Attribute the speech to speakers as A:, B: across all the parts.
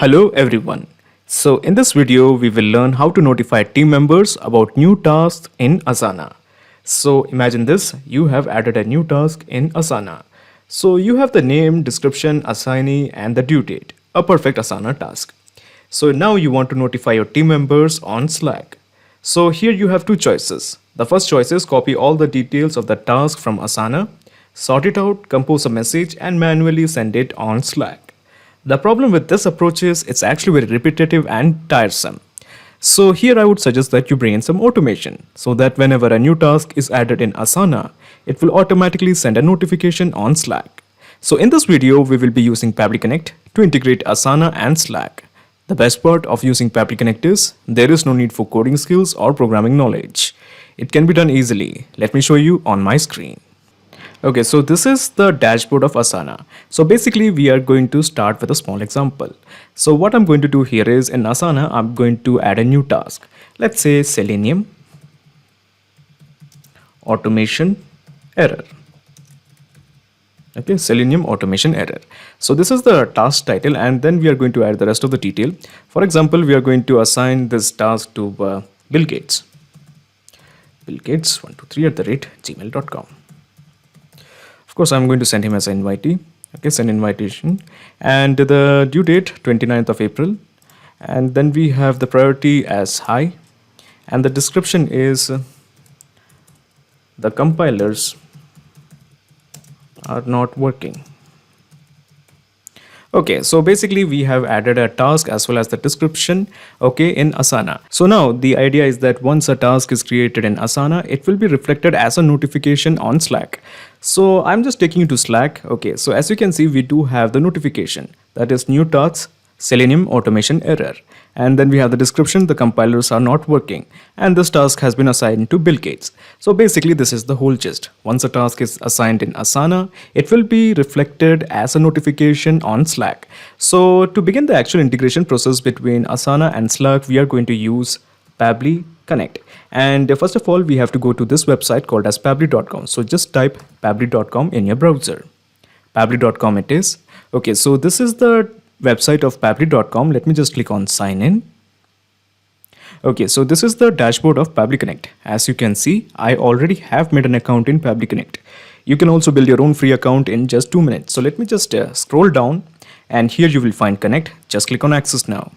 A: Hello everyone. So in this video we will learn how to notify team members about new tasks in Asana. So imagine this, you have added a new task in Asana. So you have the name, description, assignee and the due date, a perfect Asana task. So now you want to notify your team members on Slack. So here you have two choices. The first choice is copy all the details of the task from Asana, sort it out, compose a message and manually send it on Slack. The problem with this approach is it's actually very repetitive and tiresome. So here I would suggest that you bring in some automation so that whenever a new task is added in Asana, it will automatically send a notification on Slack. So in this video, we will be using Pabbly Connect to integrate Asana and Slack. The best part of using Pabbly Connect is there is no need for coding skills or programming knowledge. It can be done easily. Let me show you on my screen. Okay, so this is the dashboard of Asana. So basically we are going to start with a small example. So what I'm going to do here is in Asana, I'm going to add a new task. Let's say Selenium automation error. Okay, Selenium automation error. So this is the task title and then we are going to add the rest of the detail. For example, we are going to assign this task to Bill Gates. Bill Gates 123@gmail.com. Of course, I'm going to send him as an invitee. Okay, send invitation. And the due date, 29th of April. And then we have the priority as high. And the description is the compilers are not working. Okay, so basically we have added a task as well as the description, okay, in Asana. So now the idea is that once a task is created in Asana, it will be reflected as a notification on Slack. So I'm just taking you to Slack. Okay, so as you can see, we do have the notification that is new tasks, Selenium automation error. And then we have the description, the compilers are not working. And this task has been assigned to Bill Gates. So basically this is the whole gist. Once a task is assigned in Asana, it will be reflected as a notification on Slack. So to begin the actual integration process between Asana and Slack, we are going to use Pabbly Connect. And first of all, we have to go to this website called as pabbly.com. So just type pabbly.com in your browser. Pabbly.com it is. Okay, so this is the website of pabbly.com. Let me just click on sign in. Okay, so this is the dashboard of Pabbly Connect. As you can see, I already have made an account in Pabbly Connect. You can also build your own free account in just 2 minutes. So let me just scroll down and here you will find Connect. Just click on access now.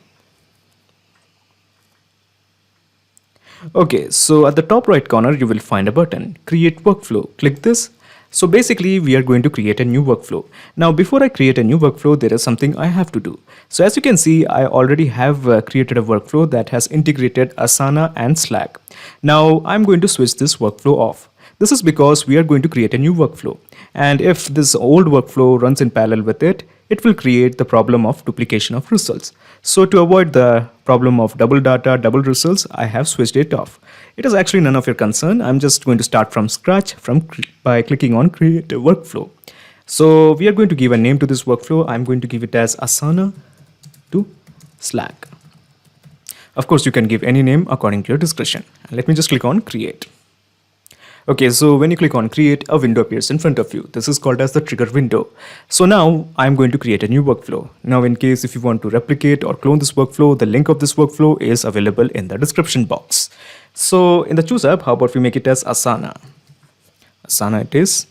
A: Okay, so at the top right corner, you will find a button, create workflow. Click this. So basically we are going to create a new workflow. Now before I create a new workflow, there is something I have to do. So as you can see, I already have created a workflow that has integrated Asana and Slack. Now I'm going to switch this workflow off. This is because we are going to create a new workflow. And if this old workflow runs in parallel with it, it will create the problem of duplication of results. So to avoid the problem of double data, double results, I have switched it off. It is actually none of your concern. I'm just going to start from scratch by clicking on create a workflow. So we are going to give a name to this workflow. I'm going to give it as Asana to Slack. Of course, you can give any name according to your discretion. Let me just click on create. Okay, so when you click on create, a window appears in front of you. This is called as the trigger window. So now I'm going to create a new workflow. Now in case if you want to replicate or clone this workflow, the link of this workflow is available in the description box. So in the choose app, how about we make it as Asana? Asana it is.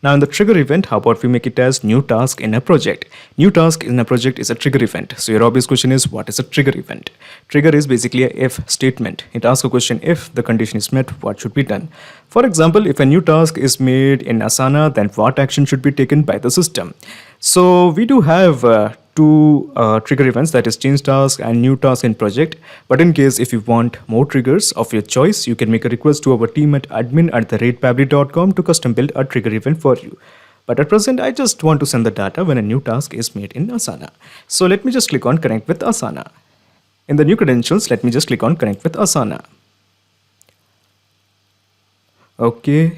A: Now in the trigger event, how about we make it as new task in a project? New task in a project is a trigger event. So your obvious question is, what is a trigger event? Trigger is basically a if statement. It asks a question, if the condition is met, what should be done? For example, if a new task is made in Asana, then what action should be taken by the system? So we do have two trigger events, that is change task and new task in project. But in case if you want more triggers of your choice, you can make a request to our team at admin@pabbly.com to custom build a trigger event for you. But at present, I just want to send the data when a new task is made in Asana. So let me just click on connect with Asana. In the new credentials, let me just click on connect with Asana. Okay.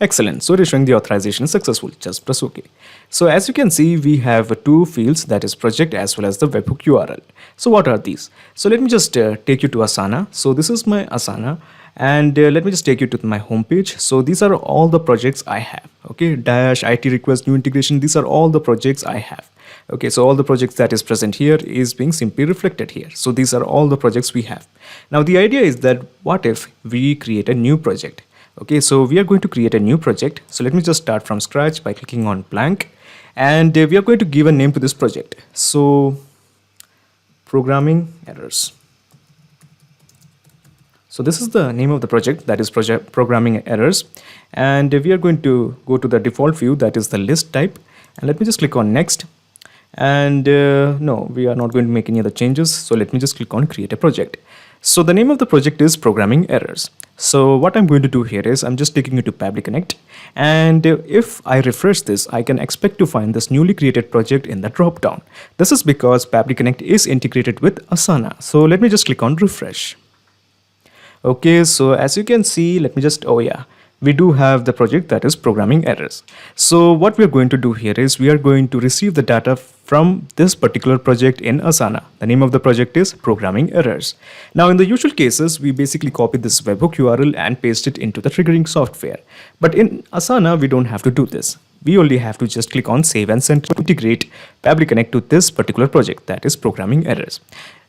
A: Excellent. So it is showing the authorization is successful. Just press OK. So as you can see, we have two fields, that is project as well as the webhook URL. So what are these? So let me just take you to Asana. So this is my Asana. And let me just take you to my homepage. So these are all the projects I have. Okay, dash, IT request, new integration. These are all the projects I have. Okay, so all the projects that is present here is being simply reflected here. So these are all the projects we have. Now the idea is that what if we create a new project? Okay, so we are going to create a new project. So let me just start from scratch by clicking on blank, and we are going to give a name to this project. So programming errors. So this is the name of the project, that is project programming errors. And we are going to go to the default view, that is the list type. And let me just click on next. And no, we are not going to make any other changes. So let me just click on create a project. So the name of the project is programming errors. So what I'm going to do here is I'm just taking you to Pabbly Connect. And if I refresh this, I can expect to find this newly created project in the drop down. This is because Pabbly Connect is integrated with Asana. So let me just click on refresh. Okay, so as you can see, let me just, oh yeah, we do have the project that is programming errors. So what we are going to do here is we are going to receive the data from this particular project in Asana. The name of the project is programming errors. Now in the usual cases, we basically copy this webhook URL and paste it into the triggering software. But in Asana, we don't have to do this. We only have to just click on save and send to integrate Pabbly Connect to this particular project, that is programming errors.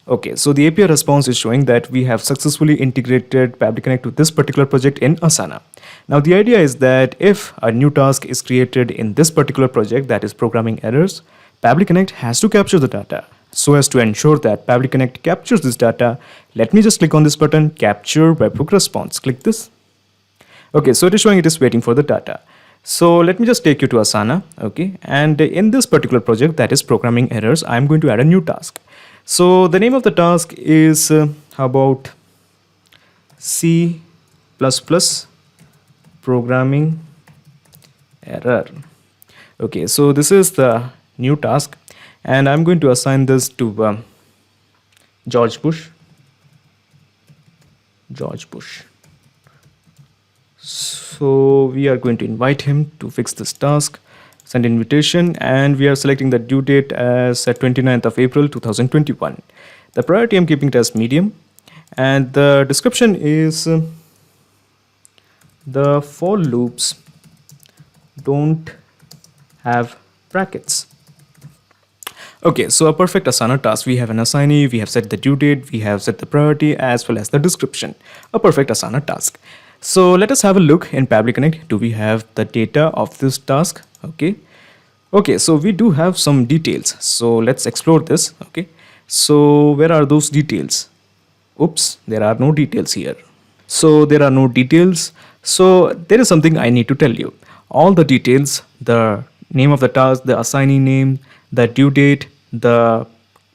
A: Okay, so the API response is showing that we have successfully integrated Pabbly Connect to this particular project in Asana. Now the idea is that if a new task is created in this particular project, that is programming errors, Pabbly Connect has to capture the data. So as to ensure that Pabbly Connect captures this data, let me just click on this button, capture webhook response. Click this. Okay, so it is showing it is waiting for the data. So let me just take you to Asana. Okay, and in this particular project, that is programming errors, I'm going to add a new task. So the name of the task is how about C++ programming error. Okay, so this is the new task, and I'm going to assign this to George Bush. So we are going to invite him to fix this task. Send invitation, and we are selecting the due date as 29th of April 2021. The priority I'm keeping it as medium, and the description is the for loops don't have brackets. Okay, so a perfect Asana task. We have an assignee, we have set the due date, we have set the priority as well as the description. A perfect Asana task. So let us have a look in Pabbly Connect. Do we have the data of this task? Okay, so we do have some details. So let's explore this. Okay, so where are those details? Oops, there are no details here. So there are no details. So there is something I need to tell you. All the details, the name of the task, the assignee name, the due date, the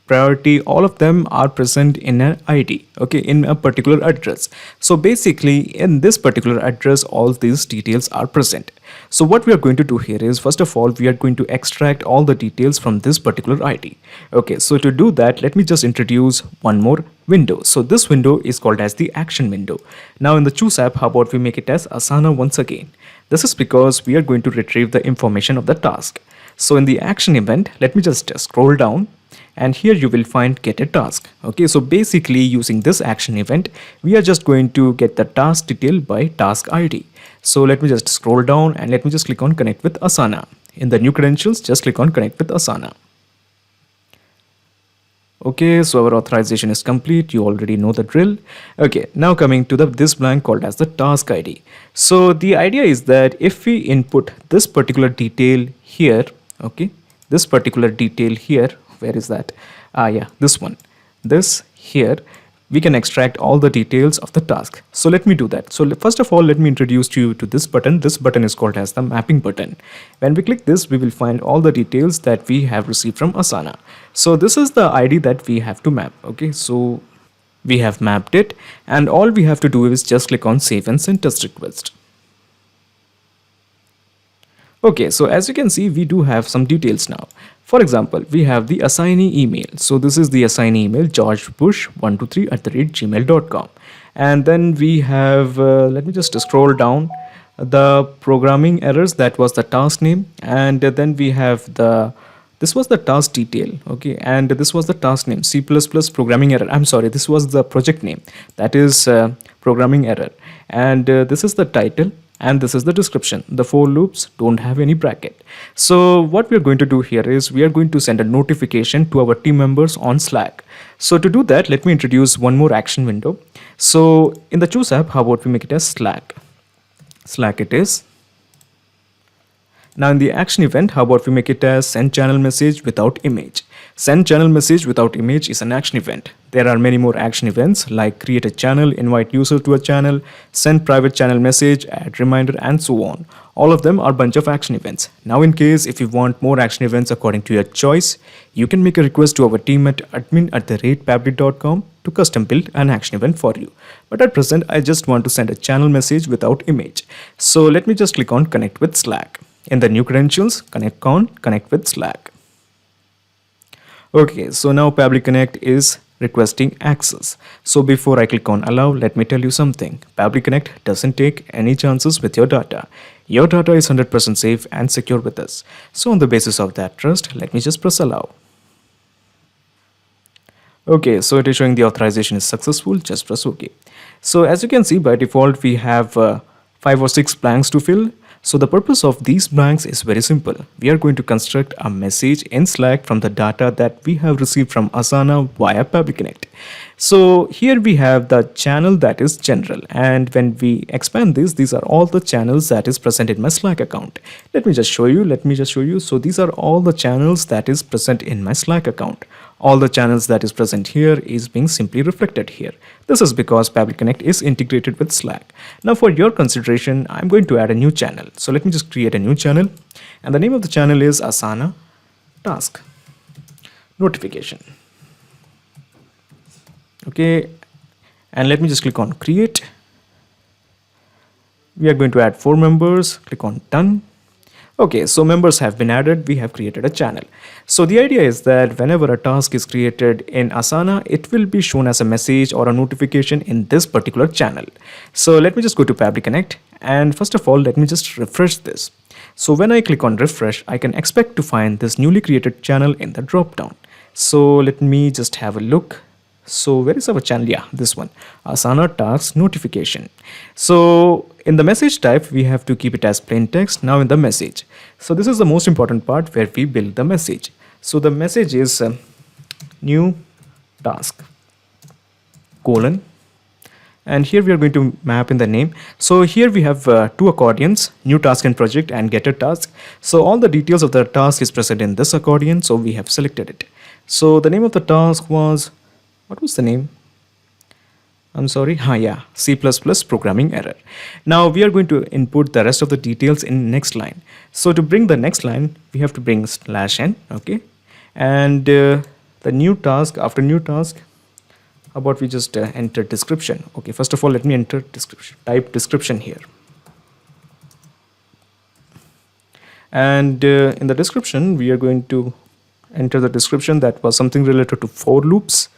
A: priority, all of them are present in an ID, okay, in a particular address. So basically in this particular address, all these details are present. So what we are going to do here is, first of all, we are going to extract all the details from this particular ID. Okay, so to do that, let me just introduce one more window. So this window is called as the action window. Now in the choose app, how about we make it as Asana once again? This is because we are going to retrieve the information of the task. So in the action event, let me just scroll down, and here you will find get a task. Okay, so basically using this action event, we are just going to get the task detail by task ID. So let me just scroll down and let me just click on connect with Asana. In the new credentials, just click on connect with Asana. Okay, so our authorization is complete. You already know the drill. Okay, now coming to this blank called as the task ID. So the idea is that if we input this particular detail here, okay, this particular detail here, where is that? Yeah, this one, this here, we can extract all the details of the task. So let me do that. So first of all, let me introduce you to this button. This button is called as the mapping button. When we click this, we will find all the details that we have received from Asana. So this is the ID that we have to map. Okay, so we have mapped it, and all we have to do is just click on save and send test request. Okay, so as you can see, we do have some details now. For example, we have the assignee email. So this is the assignee email, georgebush123@gmail.com. And then we have, let me just scroll down, the programming errors, that was the task name. And then we have the This was the task detail, okay, and this was the task name, C++ programming error. I'm sorry, this was the project name, that is programming error. And this is the title, and this is the description. The for loops don't have any bracket. So what we're going to do here is we are going to send a notification to our team members on Slack. So to do that, let me introduce one more action window. So in the choose app, how about we make it as Slack? Slack it is. Now in the action event, how about we make it as send channel message without image? Send channel message without image is an action event. There are many more action events like create a channel, invite user to a channel, send private channel message, add reminder, and so on. All of them are bunch of action events. Now in case if you want more action events according to your choice, you can make a request to our team at admin@pabbly.com to custom build an action event for you. But at present, I just want to send a channel message without image. So let me just click on connect with Slack. In the new credentials, connect with Slack. Okay, so now Pabbly Connect is requesting access. So before I click on allow, let me tell you something. Pabbly Connect doesn't take any chances with your data. Your data is 100% safe and secure with us. So on the basis of that trust, let me just press allow. Okay, so it is showing the authorization is successful. Just press OK. So as you can see, by default, we have 5 or 6 blanks to fill. So the purpose of these blanks is very simple. We are going to construct a message in Slack from the data that we have received from Asana via Pabbly Connect. So here we have the channel that is general, and when we expand this, these are all the channels that is present in my Slack account. Let me just show you. So these are all the channels that is present in my Slack account. All the channels that is present here is being simply reflected here. This is because Pabbly Connect is integrated with Slack. Now for your consideration, I'm going to add a new channel. So let me just create a new channel, and the name of the channel is Asana Task Notification. Okay, and let me just click on create. We are going to add 4 members. Click on done. Okay, so members have been added. We have created a channel. So the idea is that whenever a task is created in Asana, it will be shown as a message or a notification in this particular channel. So let me just go to Pabbly Connect, and first of all, let me just refresh this. So when I click on refresh, I can expect to find this newly created channel in the drop down. So let me just have a look. So where is our channel? Yeah, this one, Asana Task Notification. So in the message type, we have to keep it as plain text. Now in the message. So this is the most important part where we build the message. So the message is new task colon. And here we are going to map in the name. So here we have 2 accordions, new task and project and getter task. So all the details of the task is present in this accordion. So we have selected it. So the name of the task was, what was the name? I'm sorry. Yeah, C++ programming error. Now we are going to input the rest of the details in next line. So to bring the next line, we have to bring /n. Okay. And the new task, after new task, how about we just enter description? Okay. First of all, let me enter description, type description here. And in the description, we are going to enter the description that was something related to for loops.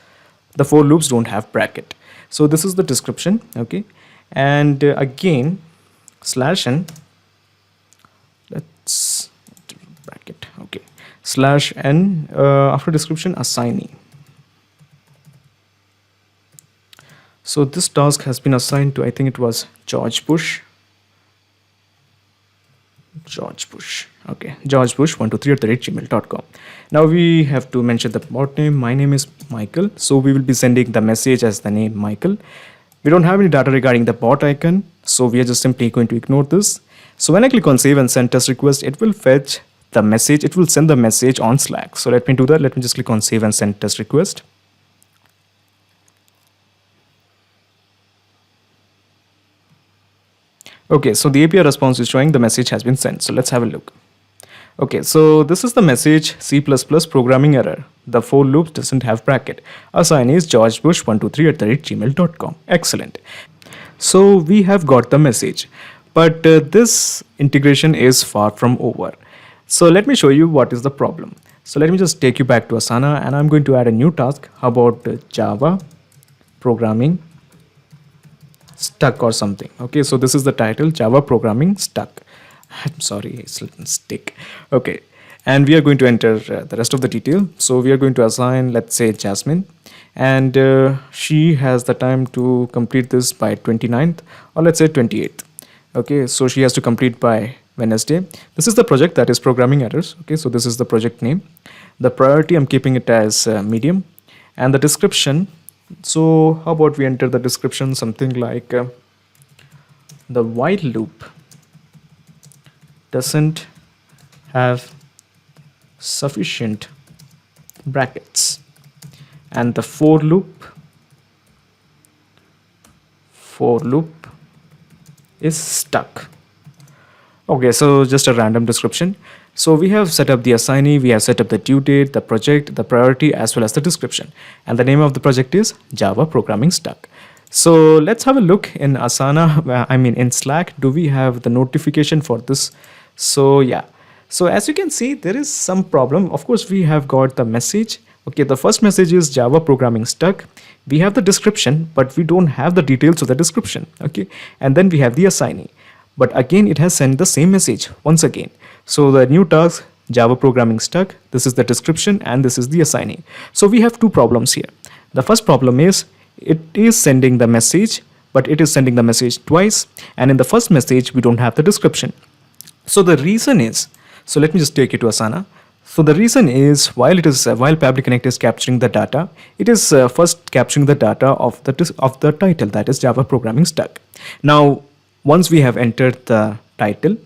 A: The for loops don't have bracket. So this is the description. Okay. And again, /n, let's bracket. Okay. /n, after description, assignee. So this task has been assigned to, I think it was George Bush. Okay, georgebush123@gmail.com. Now we have to mention the bot name. My name is Michael. So we will be sending the message as the name Michael. We don't have any data regarding the bot icon, so we are just simply going to ignore this. So when I click on save and send test request, it will fetch the message. It will send the message on Slack. So let me do that. Let me just click on save and send test request. Okay, so the API response is showing the message has been sent. So let's have a look. Okay, so this is the message, C++ programming error. The for loop doesn't have bracket. Assignee is georgebush123@gmail.com. Excellent. So we have got the message, but this integration is far from over. So let me show you what is the problem. So let me just take you back to Asana, and I'm going to add a new task. How about Java programming stuck or something? Okay, so this is the title, Java programming stuck. I'm sorry, it's stick. Okay, and we are going to enter the rest of the detail. So we are going to assign, let's say, Jasmine, and she has the time to complete this by 29th, or let's say 28th. Okay, so she has to complete by Wednesday. This is the project, that is programming errors. Okay, so this is the project name. The priority, I'm keeping it as medium, and the description. So how about we enter the description something like the while loop doesn't have sufficient brackets, and the for loop is stuck. Okay, so just a random description. So we have set up the assignee, we have set up the due date, the project, the priority, as well as the description. And the name of the project is Java Programming Stuck. So let's have a look in Asana, in Slack. Do we have the notification for this? So yeah. So as you can see, there is some problem. Of course, we have got the message. Okay, the first message is Java Programming Stuck. We have the description, but we don't have the details of the description. Okay, and then we have the assignee. But again, it has sent the same message once again. So the new task, Java Programming Stuck, this is the description and this is the assignee. So we have two problems here. The first problem is it is sending the message, but it is sending the message twice. And in the first message, we don't have the description. So the reason is, so let me just take you to Asana. So the reason is while Pabbly Connect is capturing the data, it is first capturing the data of the title, that is Java Programming Stuck. Now, once we have entered the title,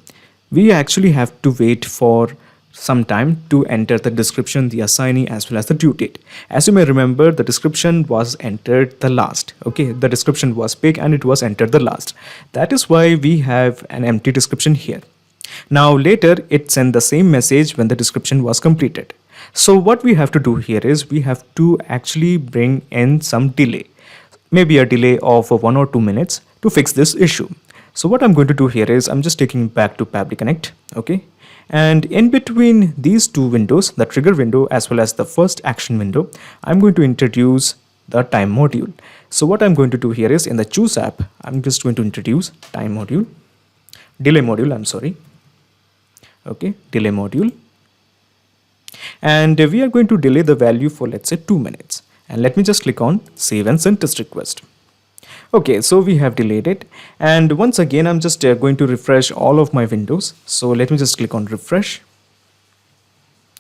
A: we actually have to wait for some time to enter the description, the assignee, as well as the due date. As you may remember, the description was entered the last. Okay, the description was big and it was entered the last. That is why we have an empty description here. Now later, it sent the same message when the description was completed. So what we have to do here is we have to actually bring in some delay, maybe a delay of 1 or 2 minutes to fix this issue. So what I'm going to do here is I'm just taking back to Pabbly Connect, okay? And in between these two windows, the trigger window as well as the first action window, I'm going to introduce the time module. So what I'm going to do here is in the choose app, I'm just going to introduce delay module, I'm sorry. Okay, delay module. And we are going to delay the value for, let's say, 2 minutes. And let me just click on save and send test request. Okay, so we have delayed it, and once again I'm just going to refresh all of my windows. So let me just click on refresh.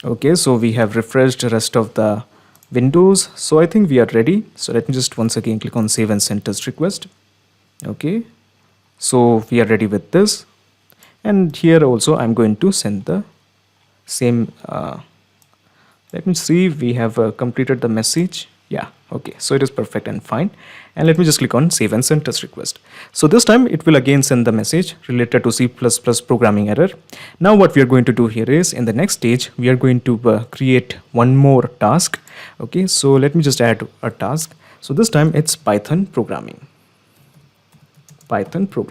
A: Okay, so we have refreshed the rest of the windows, so I think we are ready. So let me just once again click on save and send test request. Okay, so we are ready with this, and here also I'm going to send the same let me see, we have completed the message. Yeah, okay, so it is perfect and fine. And let me just click on save and send test request. So this time it will again send the message related to C++ programming error. Now what we are going to do here is in the next stage, we are going to create one more task. Okay, so let me just add a task. So this time it's Python programming error.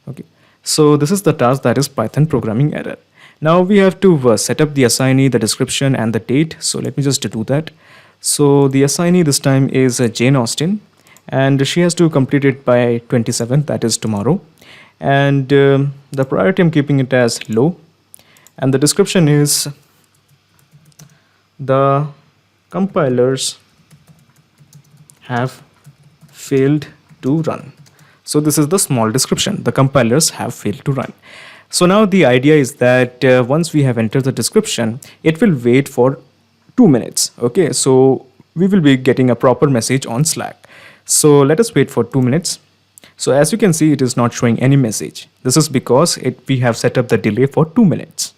A: Okay, so this is the task, that is Python programming error. Now we have to set up the assignee, the description and the date. So let me just do that. So the assignee this time is Jane Austen, and she has to complete it by 27th, that is tomorrow. And the priority, I'm keeping it as low. And the description is the compilers have failed to run. So this is the small description, the compilers have failed to run. So now the idea is that once we have entered the description, it will wait for 2 minutes. Okay, so we will be getting a proper message on Slack. So let us wait for 2 minutes. So as you can see, it is not showing any message. This is because we have set up the delay for 2 minutes.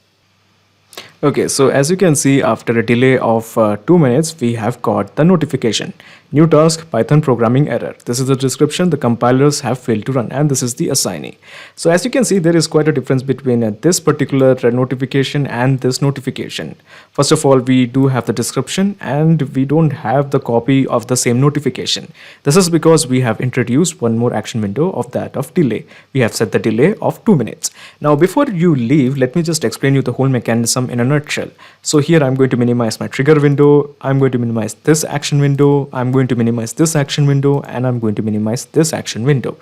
A: Okay, so as you can see, after a delay of 2 minutes, we have got the notification. New task, Python programming error. This is the description, the compilers have failed to run, and this is the assignee. So as you can see, there is quite a difference between this particular notification and this notification. First of all, we do have the description and we don't have the copy of the same notification. This is because we have introduced one more action window of that of delay. We have set the delay of 2 minutes. Now, before you leave, let me just explain you the whole mechanism in a nutshell. So here I'm going to minimize my trigger window. I'm going to minimize this action window. I'm going to minimize this action window, and I'm going to minimize this action window.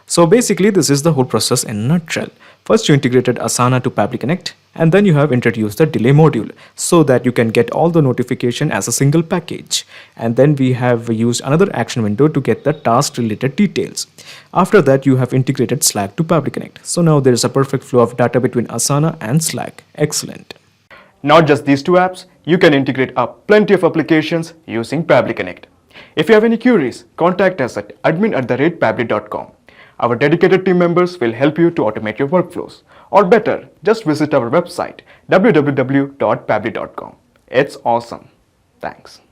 A: So basically, this is the whole process in a nutshell. First, you integrated Asana to Pabbly Connect, and then you have introduced the delay module so that you can get all the notification as a single package. And then we have used another action window to get the task related details. After that, you have integrated Slack to Pabbly Connect. So now there is a perfect flow of data between Asana and Slack. Excellent.
B: Not just these two apps, you can integrate up plenty of applications using Pabbly Connect. If you have any queries, contact us at admin@pabbly.com. Our dedicated team members will help you to automate your workflows. Or better, just visit our website www.pabbly.com. It's awesome. Thanks.